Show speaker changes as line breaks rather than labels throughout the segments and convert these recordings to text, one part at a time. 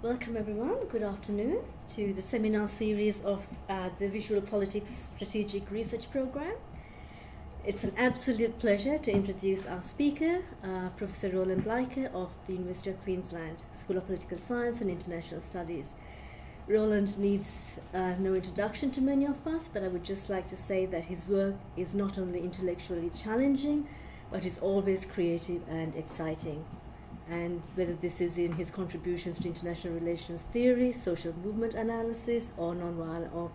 Welcome everyone, good afternoon to the seminar series of the Visual Politics Strategic Research Program. It's an absolute pleasure to introduce our speaker, Professor Roland Bleiker of the University of Queensland, School of Political Science and International Studies. Roland needs no introduction to many of us, but I would just like to say that his work is not only intellectually challenging, but is always creative and exciting. And whether this is in his contributions to international relations theory, social movement analysis, or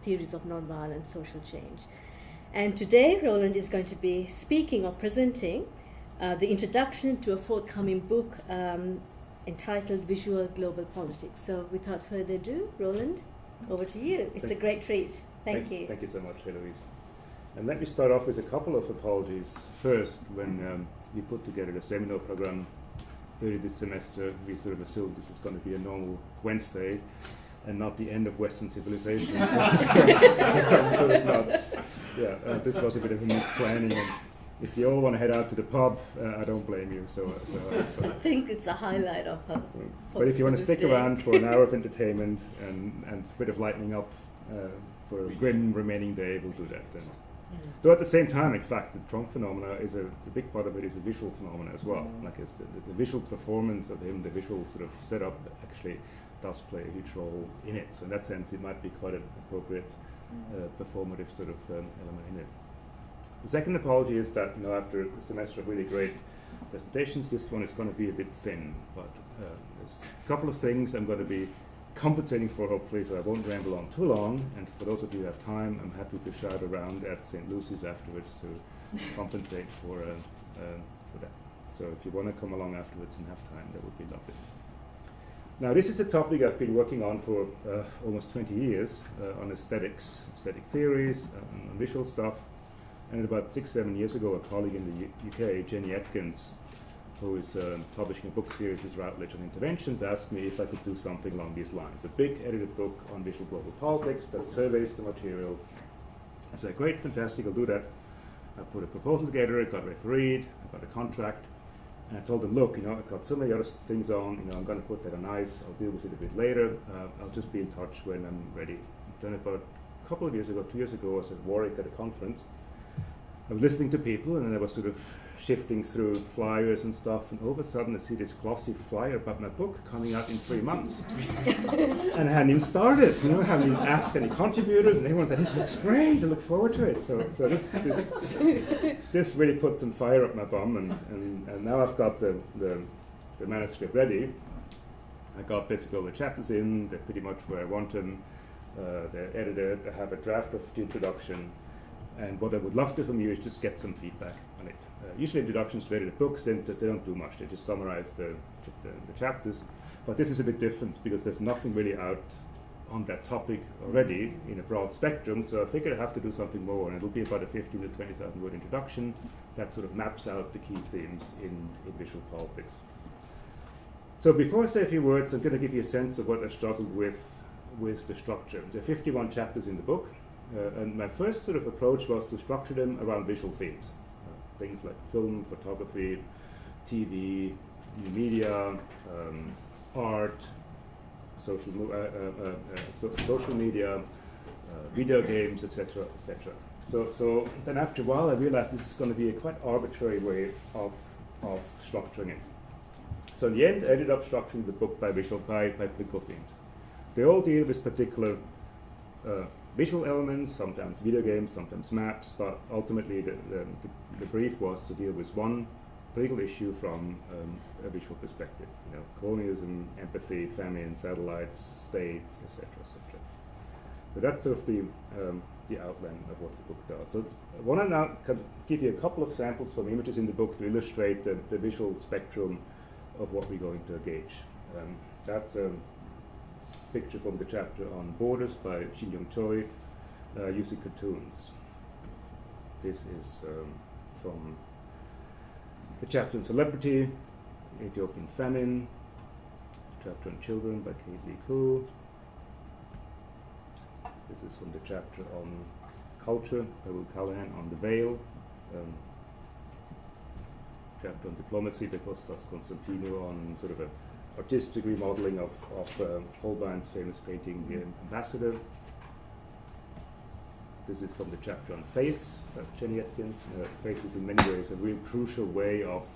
theories of nonviolent social change. And today, Roland is going to be speaking or presenting the introduction to a forthcoming book entitled Visual Global Politics. So without further ado, Roland, over to you. It's a great treat. Thank you.
Thank you so much, Heloise. And let me start off with a couple of apologies. First, when we put together the seminar program early this semester, we sort of assumed this is going to be a normal Wednesday and not the end of Western civilization. This was a bit of a misplanning. And if you all want to head out to the pub, I don't blame you.
I think it's a highlight of her.
But if you want to stick around for an hour of entertainment and a bit of lightening up for a grim remaining day, we'll do that then. Though at the same time, in fact, the Trump phenomena is a big part of it is a visual phenomena as well. Like it's the visual performance of him, the visual sort of setup actually does play a huge role in it. So in that sense, it might be quite an appropriate performative sort of element in it. The second apology is that after a semester of really great presentations, this one is going to be a bit thin. But there's a couple of things I'm going to be compensating for, hopefully, so I won't ramble on too long. And for those of you who have time, I'm happy to shout around at St. Lucy's afterwards to compensate for that. So if you want to come along afterwards and have time, that would be lovely. Now, this is a topic I've been working on for almost 20 years on aesthetics, aesthetic theories, on visual stuff. And about 6-7 years ago, a colleague in the UK, Jenny Atkins, who is publishing a book series with Routledge on interventions, asked me if I could do something along these lines. A big edited book on visual global politics that surveys the material. I said, great, fantastic, I'll do that. I put a proposal together, I got refereed, I got a contract, and I told them, look, I've got so many other things on, I'm going to put that on ice, I'll deal with it a bit later, I'll just be in touch when I'm ready. Then about a couple of years ago, 2 years ago, I was at Warwick at a conference. I was listening to people, and then I was sort of shifting through flyers and stuff, and all of a sudden I see this glossy flyer about my book coming out in 3 months. And I hadn't even started, I hadn't even asked any contributors, and everyone said, this looks great, I look forward to it. So this really put some fire up my bum, and now I've got the manuscript ready. I got basically all the chapters in, they're pretty much where I want them, they're edited, I have a draft of the introduction. And what I would love to from you is just get some feedback on it. Usually introductions to edited books, they don't do much. They just summarize the chapters. But this is a bit different because there's nothing really out on that topic already in a broad spectrum. So I figured I have to do something more. And it'll be about a 15,000 to 20,000 word introduction that sort of maps out the key themes in visual politics. So before I say a few words, I'm going to give you a sense of what I struggled with the structure. There are 51 chapters in the book. And my first sort of approach was to structure them around visual themes. Things like film, photography, TV, new media, art, social media, video games, etc., etc. So then after a while I realized this is going to be a quite arbitrary way of structuring it. So in the end I ended up structuring the book by political themes. They all deal with particular visual elements, sometimes video games, sometimes maps, but ultimately the brief was to deal with one political issue from a visual perspective. Colonialism, empathy, famine, satellites, state, etc., etc. So that's sort of the outline of what the book does. So I want to now give you a couple of samples from images in the book to illustrate the visual spectrum of what we're going to gauge. That's picture from the chapter on borders by Shin-Young Choi, using cartoons. This is from the chapter on celebrity, Ethiopian famine, chapter on children by Kate Lee Koo. This is from the chapter on culture by Will Callahan on the veil. Chapter on diplomacy by Kostas Konstantinou on sort of a artistic remodeling of Holbein's famous painting, The Ambassador. This is from the chapter on face, Jenny Atkins. Face is in many ways a real crucial way of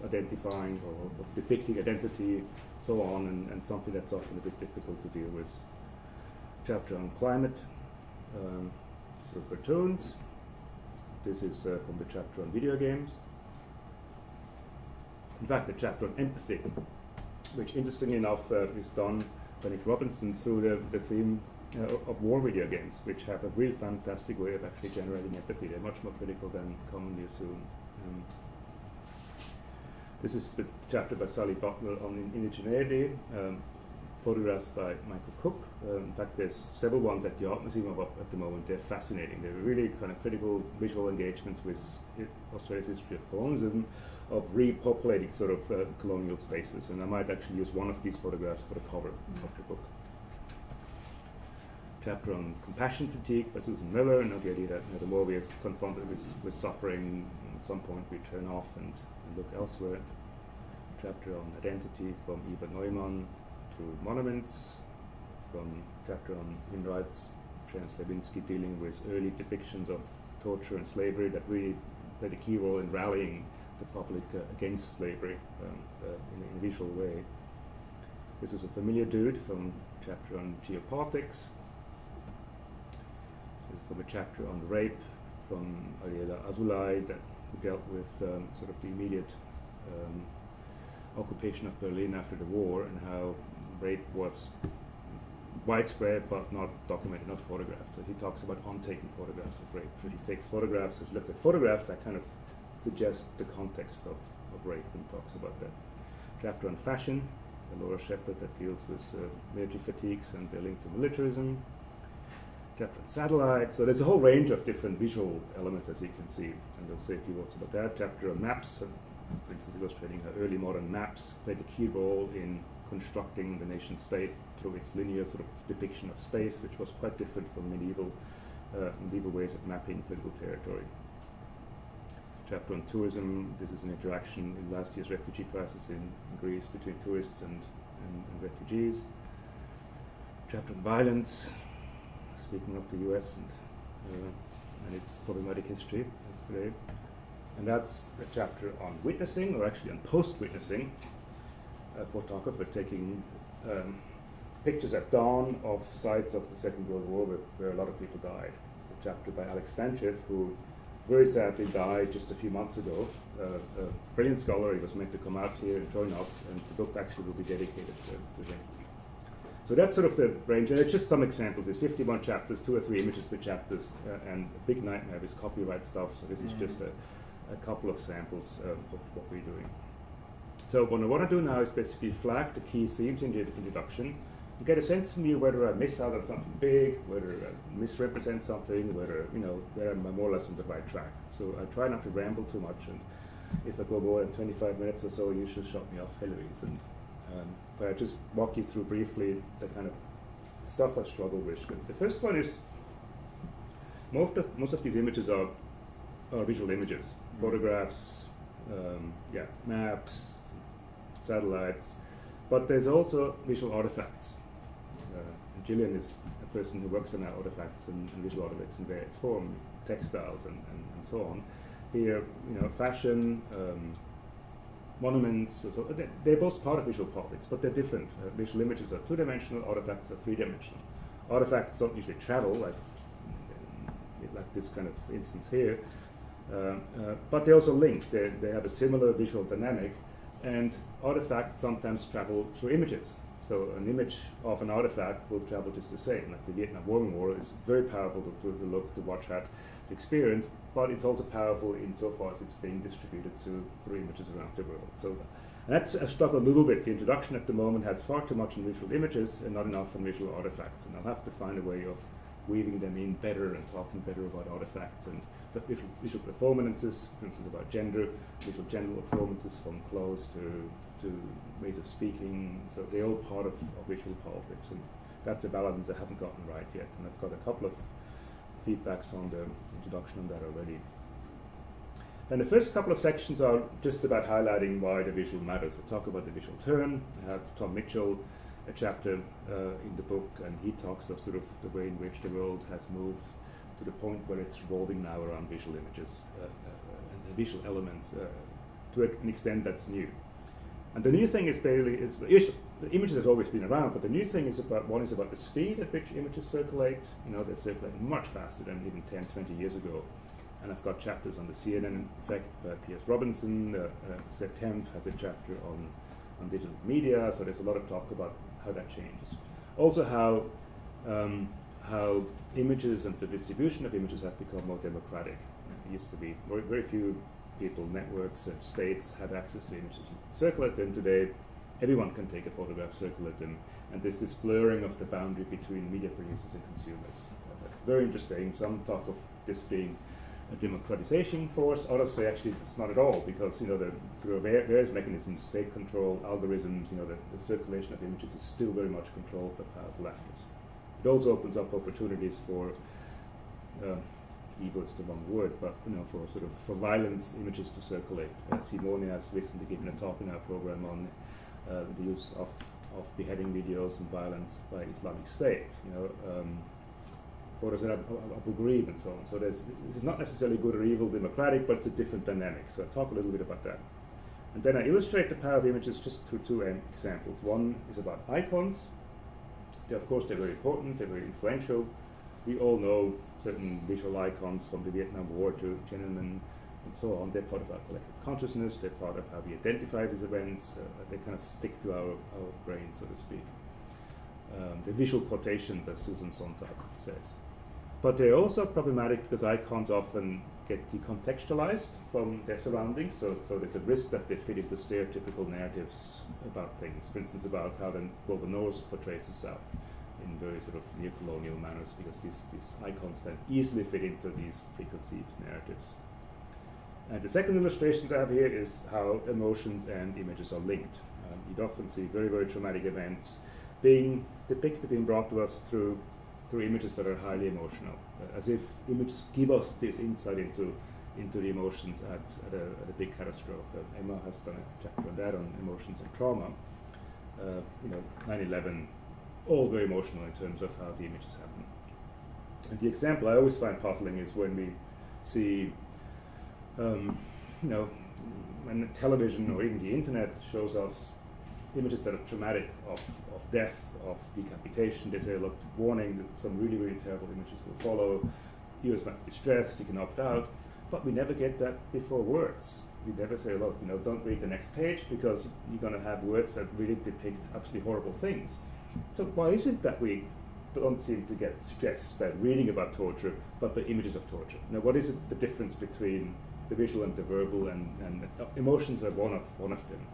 identifying or of depicting identity, so on, and something that's often a bit difficult to deal with. Chapter on climate, sort of cartoons. This is from the chapter on video games. In fact, the chapter on empathy, which interestingly enough is done by Nick Robinson through the theme of war video games, which have a real fantastic way of actually generating empathy. They're much more critical than commonly assumed. This is the chapter by Sally Butler on indigeneity, photographs by Michael Cook. In fact, there's several ones at the Art Museum at the moment. They're fascinating. They're really kind of critical visual engagements with Australia's history of colonialism, of repopulating sort of colonial spaces. And I might actually use one of these photographs for the cover of the book. Chapter on compassion fatigue by Susan Miller, and the idea that the more we are confronted with suffering, at some point we turn off and look elsewhere. Chapter on identity from Eva Neumann to monuments, from chapter on human rights, James Levinsky dealing with early depictions of torture and slavery that really played a key role in rallying the public against slavery in a visual way. This is a familiar dude from chapter on geopolitics. This is from a chapter on rape from Ariela Azulay that dealt with sort of the immediate occupation of Berlin after the war and how rape was widespread but not documented, not photographed. So he talks about untaken photographs of rape. So he takes photographs, he looks at photographs that kind of suggest the context of rape and talks about that. Chapter on fashion, Laura Shepard, that deals with military fatigues and their link to militarism. Chapter on satellites. So there's a whole range of different visual elements, as you can see, and I'll say a few words about that. Chapter on maps, for instance, illustrating how early modern maps played a key role in constructing the nation state through its linear sort of depiction of space, which was quite different from medieval ways of mapping political territory. Chapter on tourism. This is an interaction in last year's refugee crisis in Greece between tourists and refugees. Chapter on violence. Speaking of the US and its problematic history today. And that's a chapter on witnessing, or actually on post-witnessing. A photographer taking pictures at dawn of sites of the Second World War where a lot of people died. It's a chapter by Alex Stanchev, who very sadly died just a few months ago. A brilliant scholar. He was meant to come out here and join us, and the book actually will be dedicated to him. So that's sort of the range, and it's just some examples. There's 51 chapters, 2 or 3 images per chapters, and a big nightmare is copyright stuff. So this is just a couple of samples of what we're doing. So what I want to do now is basically flag the key themes in the introduction, and get a sense from you whether I miss out on something big, whether I misrepresent something, whether where I'm more or less on the right track. So I try not to ramble too much, and if I go more than 25 minutes or so, you should shut me off, Heloise. And but I just walk you through briefly the kind of stuff I struggle with. The first one is most of these images are visual images, photographs, maps, satellites, but there's also visual artifacts. Gillian is a person who works on artifacts and visual artifacts in various forms, textiles and so on. Here, fashion, monuments, so they're both part of visual politics, but they're different. Visual images are 2-dimensional, artifacts are 3-dimensional. Artifacts don't usually travel, like this kind of instance here, but they also link. They have a similar visual dynamic, and artifacts sometimes travel through images. So an image of an artifact will travel just the same. Like the Vietnam War is very powerful to look, to watch at, to experience, but it's also powerful insofar as it's being distributed through images around the world. So that's a struggle a little bit. The introduction at the moment has far too much in visual images and not enough in visual artifacts. And I'll have to find a way of weaving them in better and talking better about artifacts and visual performances, for instance about gender, visual gender performances from clothes to ways of speaking. So they're all part of visual politics, and that's a balance I haven't gotten right yet. And I've got a couple of feedbacks on the introduction on that already. And the first couple of sections are just about highlighting why the visual matters. I talk about the visual turn. I have Tom Mitchell, a chapter in the book, and he talks of sort of the way in which the world has moved to the point where it's revolving now around visual images and the visual elements to an extent that's new. And the new thing is basically, the images has always been around, but the new thing is about the speed at which images circulate. You know, they circulate much faster than even 10, 20 years ago. And I've got chapters on the CNN effect by Piers Robinson. Seth Kempf has a chapter on digital media, so there's a lot of talk about how that changes. Also how images and the distribution of images have become more democratic. It used to be very few people, networks, and states had access to images and circulate them. Today, everyone can take a photograph, circulate them, and there's this blurring of the boundary between media producers and consumers. That's very interesting. Some talk of this being a democratization force. Others say actually it's not at all, because through various mechanisms, state control, algorithms, the circulation of images is still very much controlled by powerful actors. It also opens up opportunities for evil is the wrong word, but for violence images to circulate. Simone has recently given a talk in our program on the use of beheading videos and violence by Islamic State. Photos at Abu Ghraib and so on. So this is not necessarily good or evil, democratic, but it's a different dynamic. So I'll talk a little bit about that. And then I illustrate the power of images just through two examples. One is about icons. Of course, they're very important, they're very influential. We all know certain visual icons from the Vietnam War to Tiananmen and so on. They're part of our collective consciousness, they're part of how we identify these events, they kind of stick to our brain, so to speak. The visual quotations, as Susan Sontag says. But they're also problematic because icons often get decontextualized from their surroundings, so there's a risk that they fit into stereotypical narratives about things. For instance, about how the Global North portrays the South in very sort of neo-colonial manners, because these icons then easily fit into these preconceived narratives. And the second illustrations I have here is how emotions and images are linked. You'd often see very, very traumatic events being depicted, being brought to us through images that are highly emotional, as if images give us this insight into the emotions at a big catastrophe. Emma has done a chapter on that, on emotions and trauma. 9/11, all very emotional in terms of how the images happen. And the example I always find puzzling is when we see, when television or even the internet shows us images that are traumatic of death, of decapitation. They say, look, warning, some really, really terrible images will follow. Viewers might be stressed, you can opt out. But we never get that before words. We never say, look, don't read the next page because you're going to have words that really depict absolutely horrible things. So why is it that we don't seem to get stressed by reading about torture, but by images of torture? Now, what is the difference between the visual and the verbal? And emotions are one of them.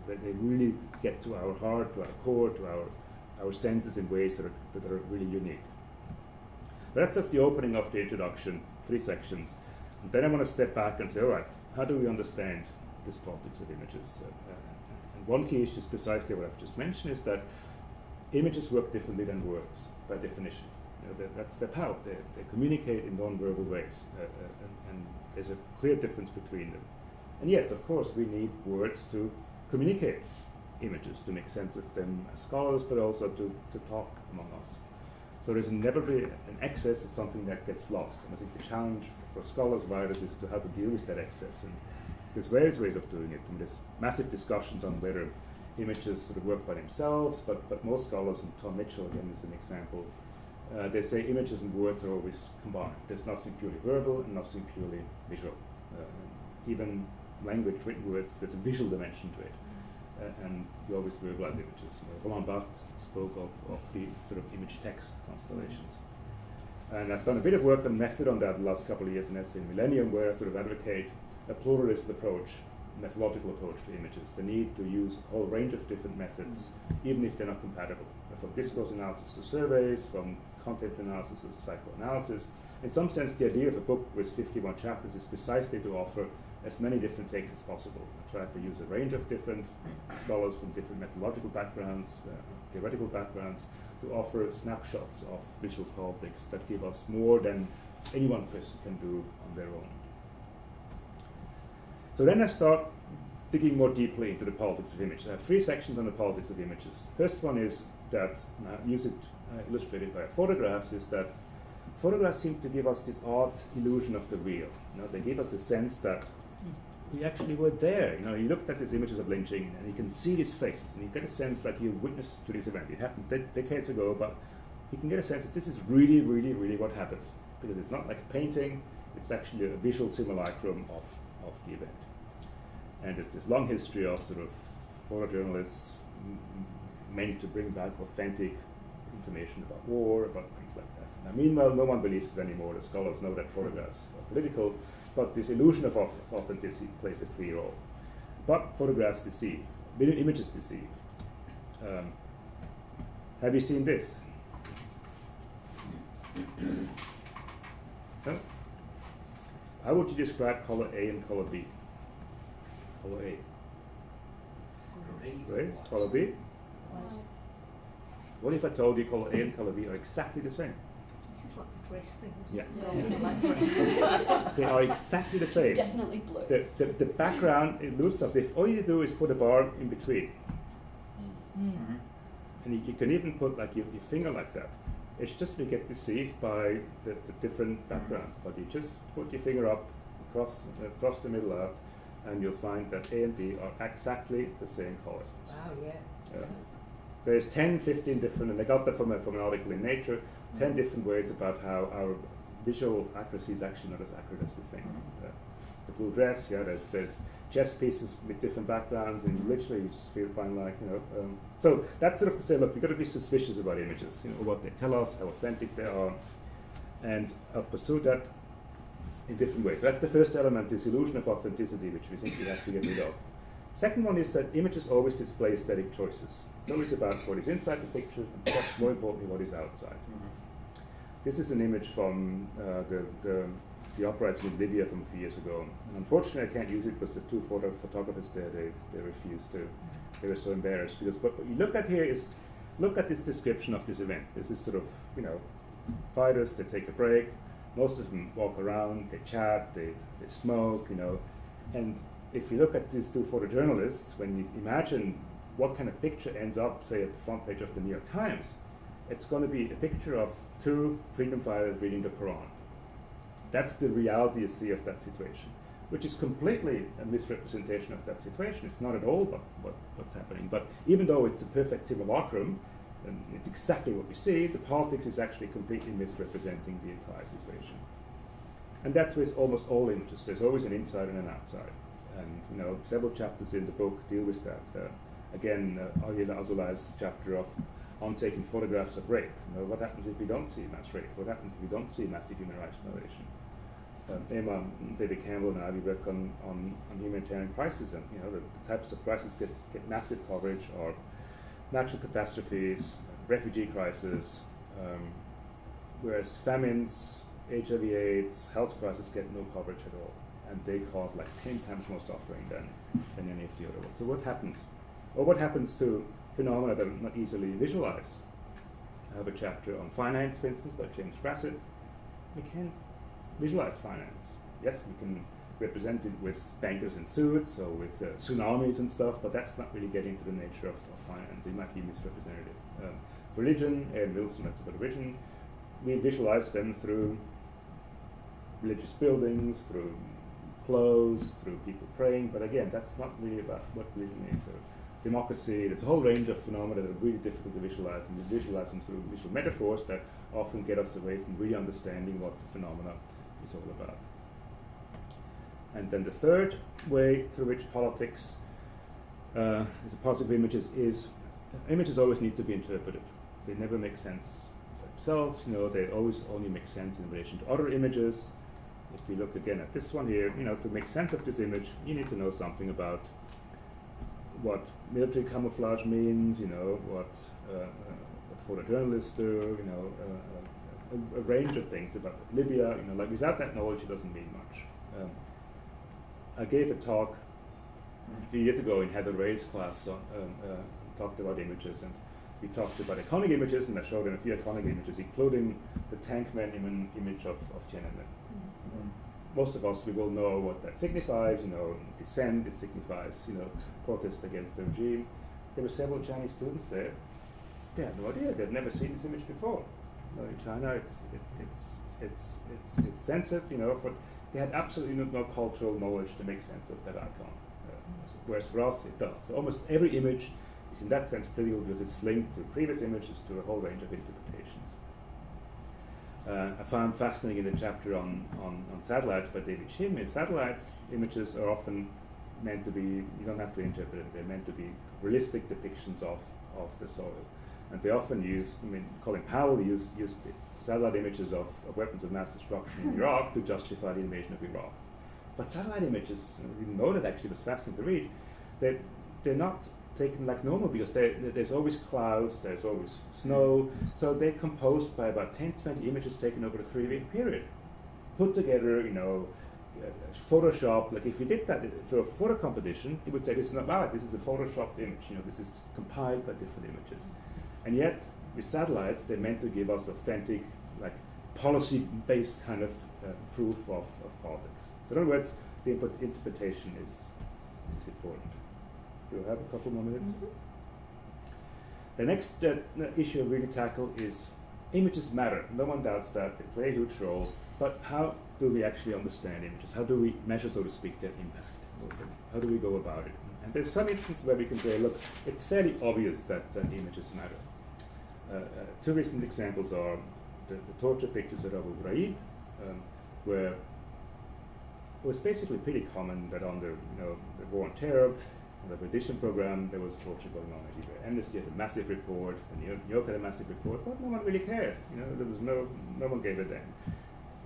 They really get to our heart, to our core, to our senses in ways that are really unique. That's the opening of the introduction, 3 sections. And then I want to step back and say, all right, how do we understand this politics of images? And one key issue is precisely what I've just mentioned, is that images work differently than words, by definition. That's their power. They communicate in non-verbal ways, and there's a clear difference between them. And yet, of course, we need words to communicate images, to make sense of them as scholars, but also to talk among us. So there's never be an excess, it's something that gets lost. And I think the challenge for scholars, writers, is to how to deal with that excess. And there's various ways of doing it. And there's massive discussions on whether images sort of work by themselves, but most scholars, and Tom Mitchell again is an example, they say images and words are always combined. There's nothing purely verbal and nothing purely visual. Even language, written words, there's a visual dimension to it. And we always verbalize images. Roland Bleiker spoke of the sort of image-text constellations. And I've done a bit of work on method on that the last couple of years in Essay in Millennium, where I sort of advocate a pluralist approach, methodological approach to images. The need to use a whole range of different methods, even if they're not compatible. From discourse analysis to surveys, from content analysis to psychoanalysis. In some sense, the idea of a book with 51 chapters is precisely to offer as many different takes as possible. I try to use a range of different scholars from different methodological backgrounds, theoretical backgrounds, to offer snapshots of visual politics that give us more than any one person can do on their own. So then I start digging more deeply into the politics of images. I have 3 sections on the politics of images. First one is that, and I use it illustrated by photographs, is that photographs seem to give us this odd illusion of the real. They give us a sense that we actually were there. You looked at these images of lynching and you can see these faces and you get a sense that you're witness to this event. It happened decades ago, but you can get a sense that this is really, really, really what happened. Because it's not like a painting, it's actually a visual simulacrum of the event. And there's this long history of sort of photojournalists meant to bring back authentic information about war, about things like that. Now, meanwhile, no one believes this anymore. The scholars know that photographs are political, but this illusion of authenticity plays a key role. But photographs deceive. Images deceive. Have you seen this? No? How would you describe color A and color B? Color A. Right? Color B? What if I told you color A and color B are exactly the same?
This is like the dress thing.
Yeah. They are exactly the same.
It's definitely blue.
The background, it looks as if all you do is put a bar in between.
Mm-hmm.
And you can even put like your finger like that. It's just you get deceived by the different backgrounds, but you just put your finger up across the middle out, and you'll find that A and B are exactly the same color.
Wow, yeah.
There's 10, 15 different, and I got that from an article in Nature, 10 different ways about how our visual accuracy is actually not as accurate as we think. The blue dress, there's chess pieces with different backgrounds, and literally you just find like, so that's sort of to say, look, we've got to be suspicious about images, what they tell us, how authentic they are, and I'll pursue that in different ways. So that's the first element, this illusion of authenticity, which we think we have to get rid of. Second one is that images always display aesthetic choices. It's always about what is inside the picture, and perhaps more importantly, what is outside. This is an image from the uprising in Libya from a few years ago. And unfortunately, I can't use it because the 2 photographers there, they refused to. They were so embarrassed. Because what you look at here is, look at this description of this event. This is sort of, fighters, they take a break. Most of them walk around, they chat, they smoke, And if you look at these 2 photojournalists, when you imagine what kind of picture ends up, say, at the front page of the New York Times, it's going to be a picture of 2 freedom fighters reading the Quran. That's the reality you see of that situation, which is completely a misrepresentation of that situation. It's not at all what's happening. But even though it's a perfect simulacrum, and it's exactly what we see, the politics is actually completely misrepresenting the entire situation. And that's with almost all images. There's always an inside and an outside. And several chapters in the book deal with that. Again, Ariela Azulai's chapter on taking photographs of rape. What happens if we don't see mass rape? What happens if we don't see massive human rights violation? Emma, David Campbell, and I, we work on humanitarian crises, and the types of crises get massive coverage, or natural catastrophes, refugee crisis, whereas famines, HIV/AIDS, health crises get no coverage at all, and they cause like 10 times more suffering than any of the other ones. So what happens? Or what happens to phenomena that are not easily visualized? I have a chapter on finance, for instance, by James Grasset. We can visualize finance. Yes, we can represent it with bankers in suits or with tsunamis and stuff, but that's not really getting to the nature of finance. It might be misrepresentative. Religion, Aaron Wilson talks about religion. We visualize them through religious buildings, through clothes, through people praying, but again, that's not really about what religion is. So democracy, there's a whole range of phenomena that are really difficult to visualize, and we visualize them through visual metaphors that often get us away from really understanding what the phenomena is all about. And then the third way through which politics is a politics of images is images always need to be interpreted. They never make sense themselves, they always only make sense in relation to other images. If we look again at this one here, to make sense of this image, you need to know something about what military camouflage means, what photojournalists do, a range of things about Libya, like without that knowledge it doesn't mean much. I gave a talk a few years ago in Heather Ray's class, talked about images, and we talked about iconic images, and I showed them a few iconic images, including the Tankman image of Tiananmen. most of us, we will know what that signifies, dissent, it signifies, protest against the regime. There were several Chinese students there. They had no idea, they'd never seen this image before. In China, it's censored, but they had absolutely no cultural knowledge to make sense of that icon. Whereas for us, it does. So almost every image is in that sense critical because it's linked to previous images, to a whole range of interpretations. I found fascinating in the chapter on satellites by David Shim is satellites images are often meant to be, you don't have to interpret it, they're meant to be realistic depictions of the soil. And they often use, Colin Powell used satellite images of weapons of mass destruction in Iraq to justify the invasion of Iraq. But satellite images, even though that actually was fascinating to read, they're not taken like normal because there's always clouds, there's always snow, so they're composed by about 10, 20 images taken over a 3-week period. Put together, Photoshop, like if you did that for a photo competition, you would say this is not valid, this is a Photoshopped image, this is compiled by different images. And yet, with satellites, they're meant to give us authentic, like policy-based kind of proof of politics. So in other words, the interpretation is important. Do you have a couple more minutes?
Mm-hmm.
The next issue I really tackle is images matter. No one doubts that. They play a huge role. But how do we actually understand images? How do we measure, so to speak, their impact? How do we go about it? And there's some instances where we can say, look, it's fairly obvious that images matter. Two recent examples are the torture pictures at Abu Ghraib, where it was basically pretty common that under the war on terror, the rendition program, there was torture going on everywhere. Amnesty had a massive report, and New York had a massive report, but no one really cared. There was no one gave a damn.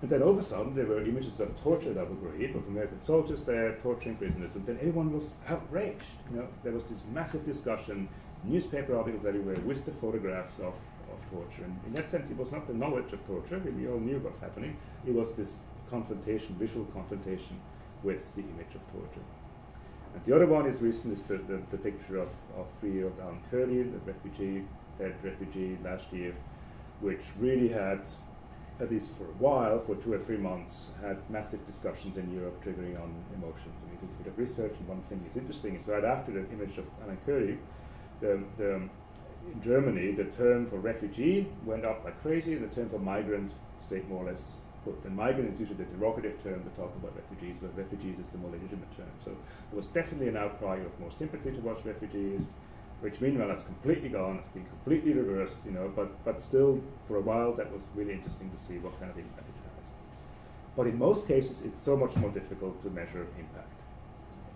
And then all of a sudden, there were images of torture at Abu Ghraib, of American soldiers there torturing prisoners, and then everyone was outraged. There was this massive discussion, newspaper articles everywhere with the photographs of torture. And in that sense, it was not the knowledge of torture, we all knew what's happening. It was this confrontation, visual confrontation with the image of torture. And the other one is recent, is the picture of 3-year-old Alan Curley, the dead refugee last year, which really had, at least for a while, for 2 or 3 months, had massive discussions in Europe triggering on emotions. And we did a bit of research, and one thing that's interesting is right after the image of Alan Curley, in Germany, the term for refugee went up like crazy, the term for migrant stayed more or less put. And migrant is usually the derogative term to talk about refugees, but refugees is the more legitimate term. So there was definitely an outcry of more sympathy towards refugees, which meanwhile has completely gone, it's been completely reversed, but still for a while that was really interesting to see what kind of impact it has. But in most cases it's so much more difficult to measure impact.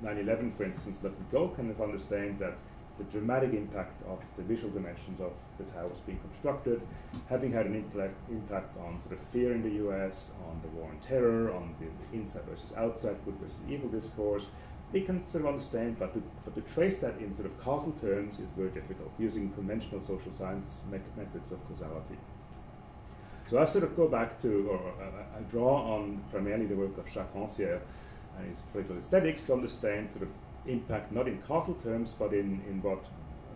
9/11, for instance, let me go kind of understand that the dramatic impact of the visual dimensions of the towers being constructed, having had an impact on sort of fear in the US, on the war on terror, on the inside versus outside, good versus evil discourse, we can sort of understand, but to trace that in sort of causal terms is very difficult, using conventional social science methods of causality. So I sort of go back to, or I draw on primarily the work of Jacques Rancière and his political aesthetics to understand sort of impact not in causal terms, but in what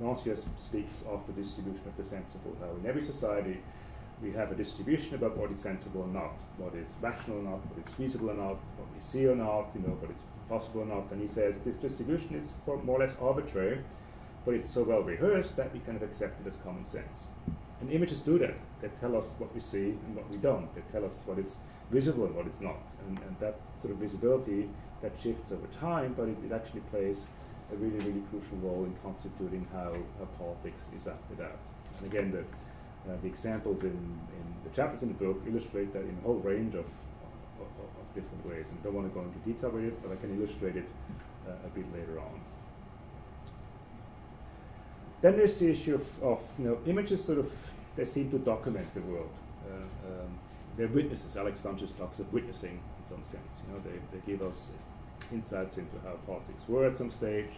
Rancière speaks of the distribution of the sensible. How in every society we have a distribution about what is sensible or not, what is rational or not, what is feasible or not, what we see or not, what is possible or not. And he says this distribution is more or less arbitrary, but it's so well rehearsed that we kind of accept it as common sense. And images do that. They tell us what we see and what we don't. They tell us what is visible and what is not. And that sort of visibility, that shifts over time, but it actually plays a really, really crucial role in constituting how politics is acted out. And again, the examples in the chapters in the book illustrate that in a whole range of different ways. And I don't want to go into detail with it, but I can illustrate it a bit later on. Then there's the issue of images sort of, they seem to document the world. They're witnesses. Alex Sanchez talks of witnessing in some sense. They give us insights into how politics were at some stage,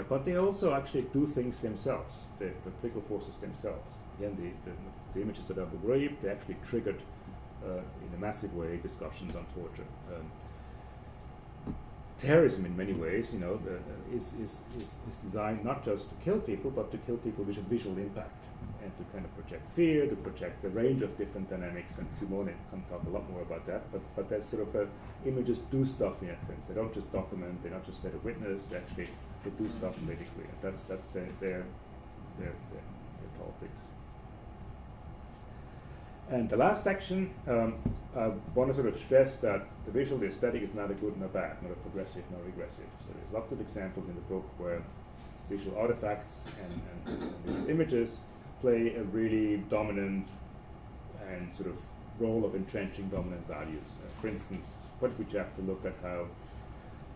but they also actually do things themselves. The political forces themselves. Again, the images of Abu Ghraib, they actually triggered in a massive way discussions on torture. Terrorism, in many ways, is designed not just to kill people, but to kill people with a visual impact. to kind of project fear, to project a range of different dynamics, and Simone can talk a lot more about that, but there's sort of images do stuff in that sense. They don't just document, they're not just there to witness, they actually do stuff politically, and that's their politics. And the last section, I want to sort of stress that the visual, the aesthetic is neither good nor bad, not a progressive nor regressive. So there's lots of examples in the book where visual artifacts and visual images play a really dominant and sort of role of entrenching dominant values. For instance, what if we have to look at how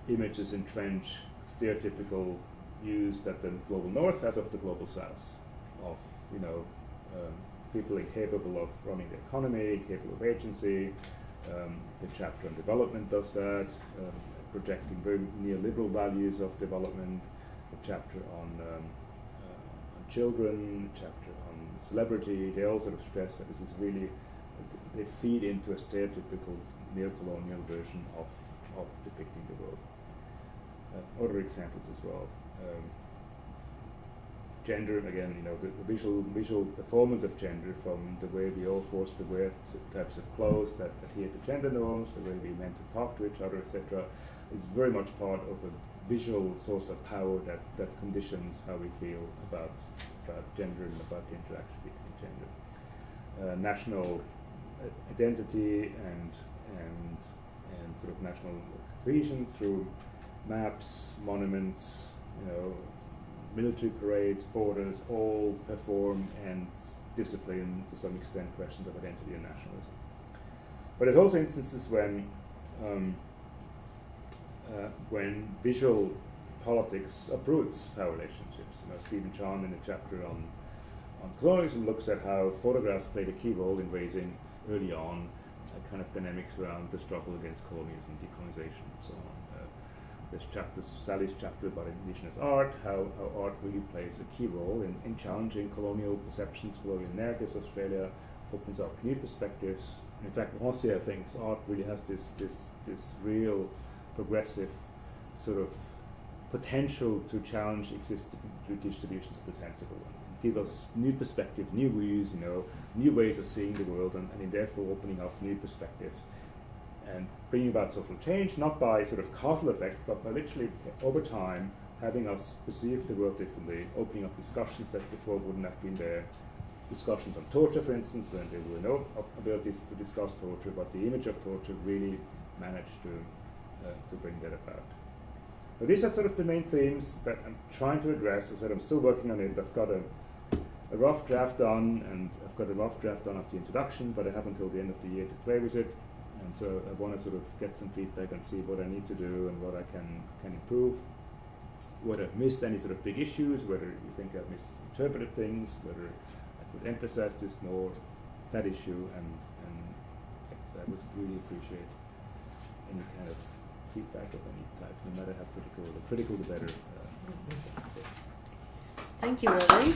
images entrench stereotypical views that the global north has of the global south, of, you know, people incapable of running the economy, capable of agency. The chapter on development does that, projecting very neoliberal values of development. The chapter on children, the chapter on celebrity, they all sort of stress that this is really, they feed into a stereotypical neo-colonial version of depicting the world. Other examples as well. Gender, again, you know, the visual performance of gender, from the way we all forced to wear types of clothes that adhere to gender norms, the way we meant to talk to each other, etc., is very much part of a visual source of power that conditions how we feel about gender and about the interaction between gender. National identity and sort of national cohesion through maps, monuments, you know, military parades, borders, all perform and discipline to some extent questions of identity and nationalism. But there's also instances when visual politics uproots power relationships. You know, Stephen Chan in a chapter on colonialism looks at how photographs played a key role in raising early on kind of dynamics around the struggle against colonialism, decolonization, and so on. There's Sally's chapter about indigenous art, how art really plays a key role in challenging colonial perceptions, colonial narratives. Australia opens up new perspectives. In fact, Rancière thinks art really has this real progressive sort of potential to challenge existing distributions of the sensible, and give us new perspectives, new views, you know, new ways of seeing the world, and in therefore opening up new perspectives and bringing about social change, not by sort of causal effects, but by literally over time having us perceive the world differently, opening up discussions that before wouldn't have been there. Discussions on torture, for instance, when there were no abilities to discuss torture, but the image of torture really managed to bring that about. So these are sort of the main themes that I'm trying to address. As I said, I'm still working on it. I've got a rough draft done, and I've got a rough draft done of the introduction, but I have until the end of the year to play with it. And so I want to sort of get some feedback and see what I need to do and what I can improve, whether I've missed any sort of big issues, whether you think I've misinterpreted things, whether I could emphasize this more, that issue, and yes, I would really appreciate any kind of feedback of any type, no matter how critical. The critical, the better.
Thank you, Roland.